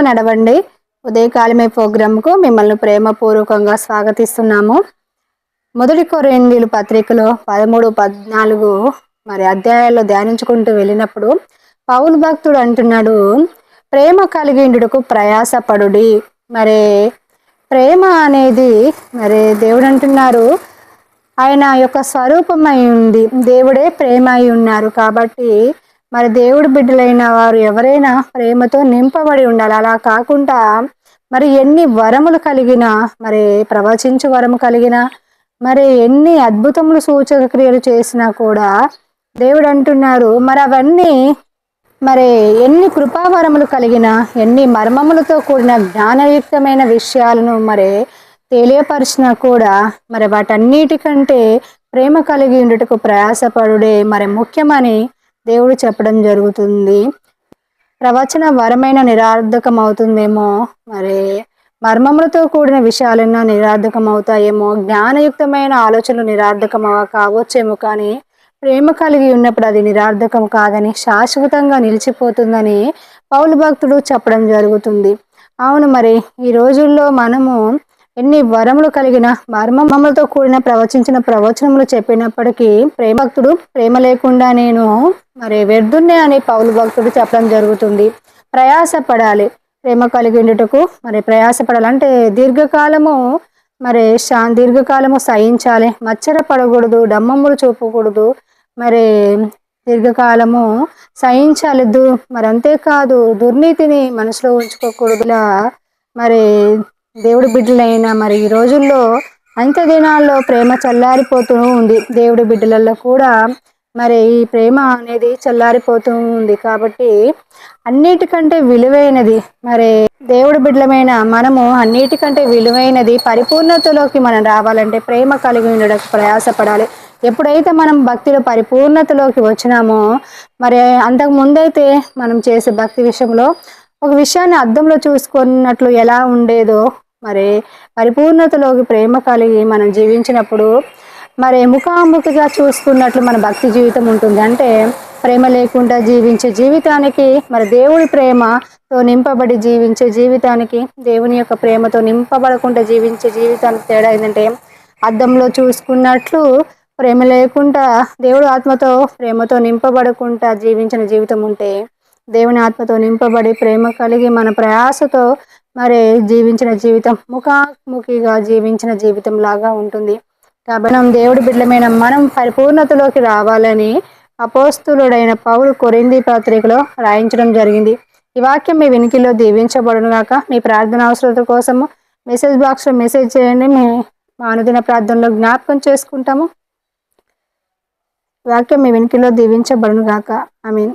నడవండి ఉదయకాలమే ప్రోగ్రాంకు మిమ్మల్ని ప్రేమపూర్వకంగా స్వాగతిస్తున్నాము. మొదటి కొరింథీయుల పత్రికలో 13, 14 మరి అధ్యాయాల్లో ధ్యానించుకుంటూ వెళ్ళినప్పుడు పౌలు భక్తుడు అంటున్నాడు, ప్రేమ కలిగిండుటకు ప్రయాసపడుడి. మరి ప్రేమ అనేది మరి దేవుడు అంటున్నారు, ఆయన యొక్క స్వరూపమై ఉంది, దేవుడే ప్రేమ అయి ఉన్నారు. కాబట్టి మరి దేవుడి బిడ్డలైన వారు ఎవరైనా ప్రేమతో నింపబడి ఉండాలి. అలా కాకుండా మరి ఎన్ని వరములు కలిగినా, మరి ప్రవచించు వరము కలిగినా, మరి ఎన్ని అద్భుతములు సూచక క్రియలు చేసినా కూడా దేవుడు అంటున్నారు, మరి అవన్నీ మరి ఎన్ని కృపావరములు కలిగినా, ఎన్ని మర్మములతో కూడిన జ్ఞానయుక్తమైన విషయాలను మరి తెలియపరిచినా కూడా మరి వాటన్నిటికంటే ప్రేమ కలిగి ఉండుటకు ప్రయాసపడుడే మరి ముఖ్యమని దేవుడు చెప్పడం జరుగుతుంది. ప్రవచన వరమైన నిరార్థకం అవుతుందేమో, మరి మర్మములతో కూడిన విషయాలన్నా నిరార్థకం అవుతాయేమో, జ్ఞానయుక్తమైన ఆలోచనలు నిరార్థకం కావచ్చేమో, కానీ ప్రేమ కలిగి ఉన్నప్పుడు అది నిరార్థకం కాదని, శాశ్వతంగా నిలిచిపోతుందని పౌలు భక్తుడు చెప్పడం జరుగుతుంది. అవును, మరి ఈ రోజుల్లో మనము ఎన్ని వరములు కలిగిన మర్మములతో కూడిన ప్రవచించిన ప్రవచనములు చెప్పినప్పటికీ భక్తుడు ప్రేమ లేకుండా నేను మరి వ్యర్థున్నే అని పౌలు భక్తుడు చెప్పడం జరుగుతుంది. ప్రయాసపడాలి, ప్రేమ కలిగి ఉండుటకు మరి ప్రయాసపడాలంటే దీర్ఘకాలము దీర్ఘకాలము సహించాలి, మచ్చర పడకూడదు, డమ్మములు చూపకూడదు, మరి దీర్ఘకాలము సహించాలి. మరి అంతేకాదు దుర్నీతిని మనసులో ఉంచుకోకూడదు. ఇలా మరి దేవుడి బిడ్డలైన మరి ఈ రోజుల్లో అంత్య దినాల్లో ప్రేమ చల్లారిపోతూ ఉంది. దేవుడి బిడ్డలలో కూడా మరి ఈ ప్రేమ అనేది చల్లారిపోతూ ఉంది. కాబట్టి అన్నిటికంటే విలువైనది మరి దేవుడి బిడ్డలమైన మనము అన్నిటికంటే విలువైనది పరిపూర్ణతలోకి మనం రావాలంటే ప్రేమ కలిగి ఉండడానికి ప్రయాసపడాలి. ఎప్పుడైతే మనం భక్తిలో పరిపూర్ణతలోకి వచ్చినామో, మరి అంతకు ముందైతే మనం చేసే భక్తి విషయంలో ఒక విషయాన్ని అద్దంలో చూసుకున్నట్లు ఎలా ఉండేదో, మరి పరిపూర్ణతలోకి ప్రేమ కలిగి మనం జీవించినప్పుడు మరి ముఖాముఖిగా చూసుకున్నట్లు మన భక్తి జీవితం ఉంటుంది. అంటే ప్రేమ లేకుండా జీవించే జీవితానికి, మరి దేవుడి ప్రేమతో నింపబడి జీవించే జీవితానికి, దేవుని యొక్క ప్రేమతో నింపబడకుండా జీవించే జీవితానికి తేడా ఏంటంటే, అద్దంలో చూసుకున్నట్లు ప్రేమ లేకుండా దేవుడు ఆత్మతో ప్రేమతో నింపబడకుండా జీవించిన జీవితం ఉంటే, దేవుని ఆత్మతో నింపబడి ప్రేమ కలిగి మన ప్రయాసతో మరి జీవించిన జీవితం ముఖాముఖిగా జీవించిన జీవితం లాగా ఉంటుంది. కాబట్టి మనం దేవుడి బిడ్డలమైన మనం పరిపూర్ణతలోకి రావాలని అపోస్తులుడైన పౌలు కొరింథీ పత్రికలో రాయించడం జరిగింది. ఈ వాక్యం మీ వినికిలో దీవించబడును గాక. మీ ప్రార్థన అవసరత కోసము మెసేజ్ బాక్స్లో మెసేజ్ చేయండి. మా అనుదిన ప్రార్థనలో జ్ఞాపకం చేసుకుంటాము. వాక్యం మీ వినికిలో దీవించబడును గాక. ఆమేన్.